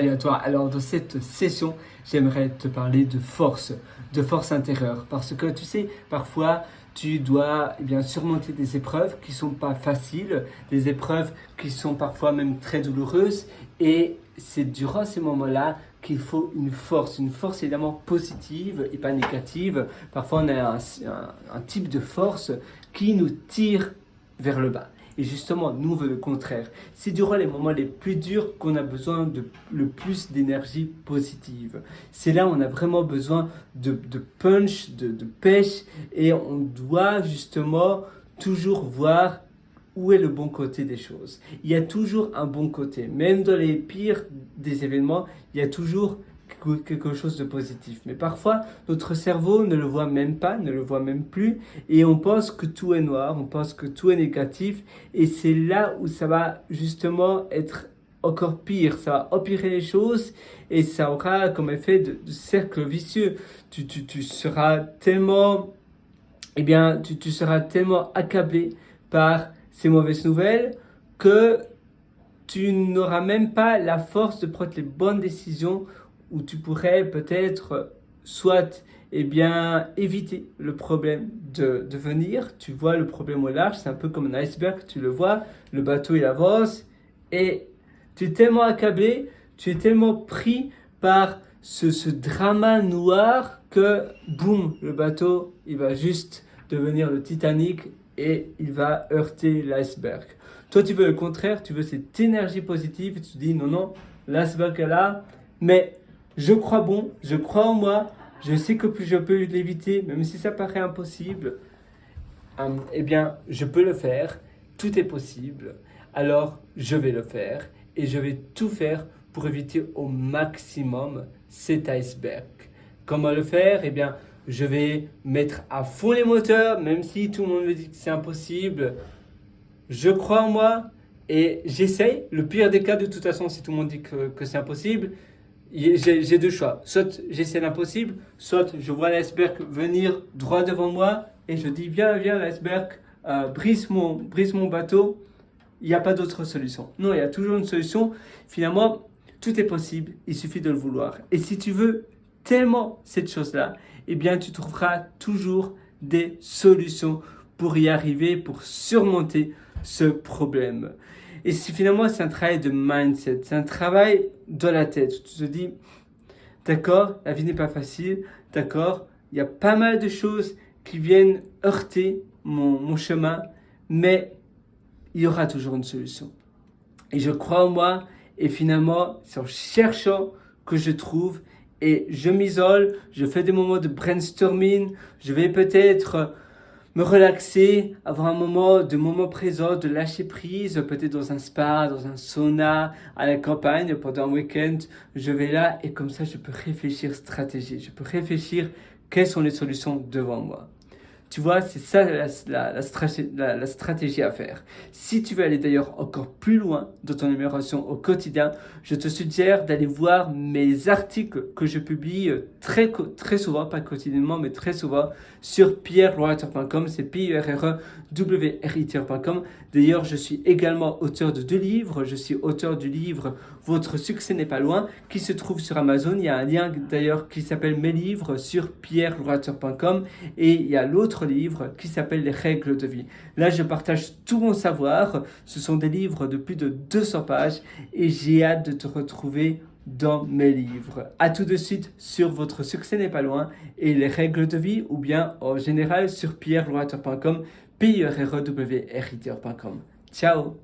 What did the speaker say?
Salut à toi. Alors dans cette session, j'aimerais te parler de force intérieure. Parce que tu sais, parfois, tu dois surmonter des épreuves qui sont pas faciles, des épreuves qui sont parfois même très douloureuses. Et c'est durant ces moments-là qu'il faut une force évidemment positive et pas négative. Parfois, on a un type de force qui nous tire vers le bas. Et justement, nous, on veut le contraire. C'est durant les moments les plus durs qu'on a besoin de le plus d'énergie positive. C'est là où on a vraiment besoin de punch, de pêche. Et on doit justement toujours voir où est le bon côté des choses. Il y a toujours un bon côté. Même dans les pires des événements, il y a toujours quelque chose de positif. Mais parfois, notre cerveau ne le voit même pas, ne le voit même plus, et on pense que tout est noir, on pense que tout est négatif, et c'est là où ça va justement être encore pire, ça va empirer les choses, et ça aura comme effet de cercle vicieux. Tu seras tellement, tu seras tellement accablé par ces mauvaises nouvelles que tu n'auras même pas la force de prendre les bonnes décisions où tu pourrais peut-être soit éviter le problème de venir. Tu vois le problème au large, c'est un peu comme un iceberg, tu le vois, le bateau il avance et tu es tellement accablé, tu es tellement pris par ce drama noir que boum, le bateau il va juste devenir le Titanic et il va heurter l'iceberg. Toi, tu veux le contraire, tu veux cette énergie positive, et tu te dis non, non, l'iceberg est là, mais je crois bon, je crois en moi, je sais que je peux l'éviter, même si ça paraît impossible, je peux le faire, tout est possible, alors je vais le faire et je vais tout faire pour éviter au maximum cet iceberg. Comment le faire? Je vais mettre à fond les moteurs, même si tout le monde me dit que c'est impossible. Je crois en moi et j'essaye. Le pire des cas, de toute façon, si tout le monde dit que c'est impossible, j'ai deux choix. Soit j'essaie l'impossible, soit je vois l'iceberg venir droit devant moi et je dis viens, viens l'iceberg, brise mon bateau. Il n'y a pas d'autre solution. Non, il y a toujours une solution. Finalement, tout est possible. Il suffit de le vouloir. Et si tu veux tellement cette chose-là, tu trouveras toujours des solutions pour y arriver, pour surmonter ce problème. Et finalement, c'est un travail de mindset, c'est un travail dans la tête. Tu te dis, d'accord, la vie n'est pas facile, d'accord, il y a pas mal de choses qui viennent heurter mon chemin, mais il y aura toujours une solution. Et je crois en moi, et finalement, c'est en cherchant que je trouve, et je m'isole, je fais des moments de brainstorming, je vais peut-être me relaxer, avoir un moment présent, de lâcher prise, peut-être dans un spa, dans un sauna, à la campagne, pendant un week-end, je vais là et comme ça je peux réfléchir stratégie, je peux réfléchir quelles sont les solutions devant moi. Tu vois, c'est ça la stratégie à faire. Si tu veux aller d'ailleurs encore plus loin dans ton amélioration au quotidien, je te suggère d'aller voir mes articles que je publie très souvent, pas quotidiennement, mais très souvent, sur pierrewriter.com, c'est pierrewriter.com. D'ailleurs, je suis également auteur de 2 livres. Je suis auteur du livre Votre succès n'est pas loin, qui se trouve sur Amazon. Il y a un lien d'ailleurs qui s'appelle Mes livres sur pierrewriter.com et il y a l'autre livre qui s'appelle Les règles de vie. Là, je partage tout mon savoir. Ce sont des livres de plus de 200 pages et j'ai hâte de te retrouver dans mes livres. À tout de suite sur Votre succès n'est pas loin et les règles de vie ou bien en général sur pierrewriter.com, pierrewriter.com. Ciao!